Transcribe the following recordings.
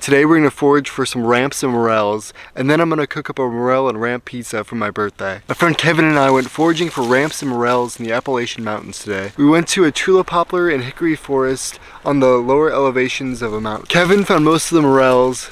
Today we're going to forage for some ramps and morels, and then I'm going to cook up a morel and ramp pizza for my birthday. My friend Kevin and I went foraging for ramps and morels in the Appalachian mountains today. We went to a tulip, poplar, and hickory forest on the lower elevations of a mountain. Kevin found most of the morels,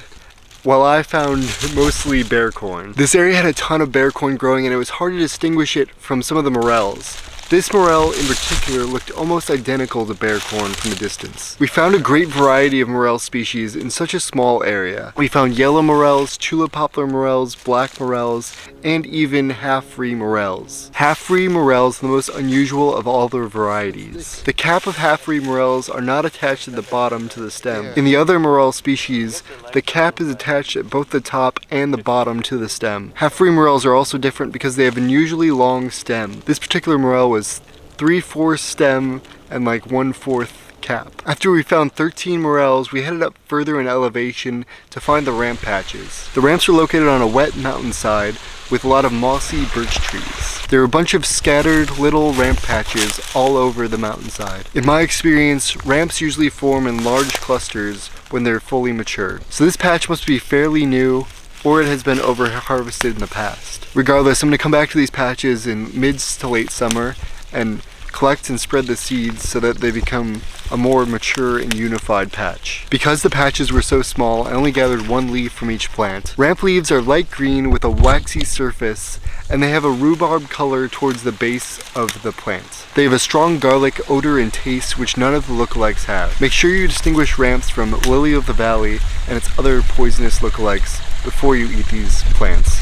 while I found mostly bear corn. This area had a ton of bear corn growing and it was hard to distinguish it from some of the morels. This morel in particular looked almost identical to bear corn from a distance. We found a great variety of morel species in such a small area. We found yellow morels, tulip poplar morels, black morels, and even half-free morels. Half-free morels are the most unusual of all their varieties. The cap of half-free morels are not attached at the bottom to the stem. In the other morel species, the cap is attached at both the top and the bottom to the stem. Half-free morels are also different because they have an unusually long stem. This particular morel was 3/4 stem and like 1/4 cap. After we found 13 morels, we headed up further in elevation to find the ramp patches. The ramps are located on a wet mountainside with a lot of mossy birch trees. There are a bunch of scattered little ramp patches all over the mountainside. In my experience, ramps usually form in large clusters when they're fully mature. So this patch must be fairly new, or it has been over-harvested in the past. Regardless, I'm going to come back to these patches in mid to late summer and collect and spread the seeds so that they become a more mature and unified patch. Because the patches were so small, I only gathered one leaf from each plant. Ramp leaves are light green with a waxy surface, and they have a rhubarb color towards the base of the plant. They have a strong garlic odor and taste which none of the lookalikes have. Make sure you distinguish ramps from lily of the valley and its other poisonous lookalikes before you eat these plants.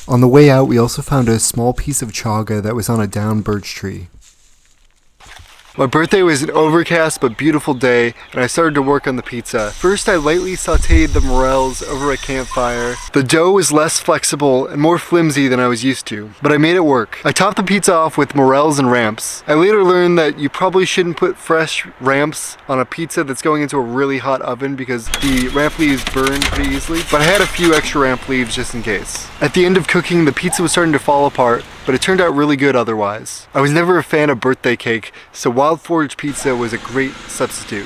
On the way out, we also found a small piece of chaga that was on a downed birch tree. My birthday was an overcast but beautiful day, and I started to work on the pizza. First, I lightly sauteed the morels over a campfire. The dough was less flexible and more flimsy than I was used to, but I made it work. I topped the pizza off with morels and ramps. I later learned that you probably shouldn't put fresh ramps on a pizza that's going into a really hot oven because the ramp leaves burn pretty easily, but I had a few extra ramp leaves just in case. At the end of cooking, the pizza was starting to fall apart, but it turned out really good otherwise. I was never a fan of birthday cake, so wild forage pizza was a great substitute.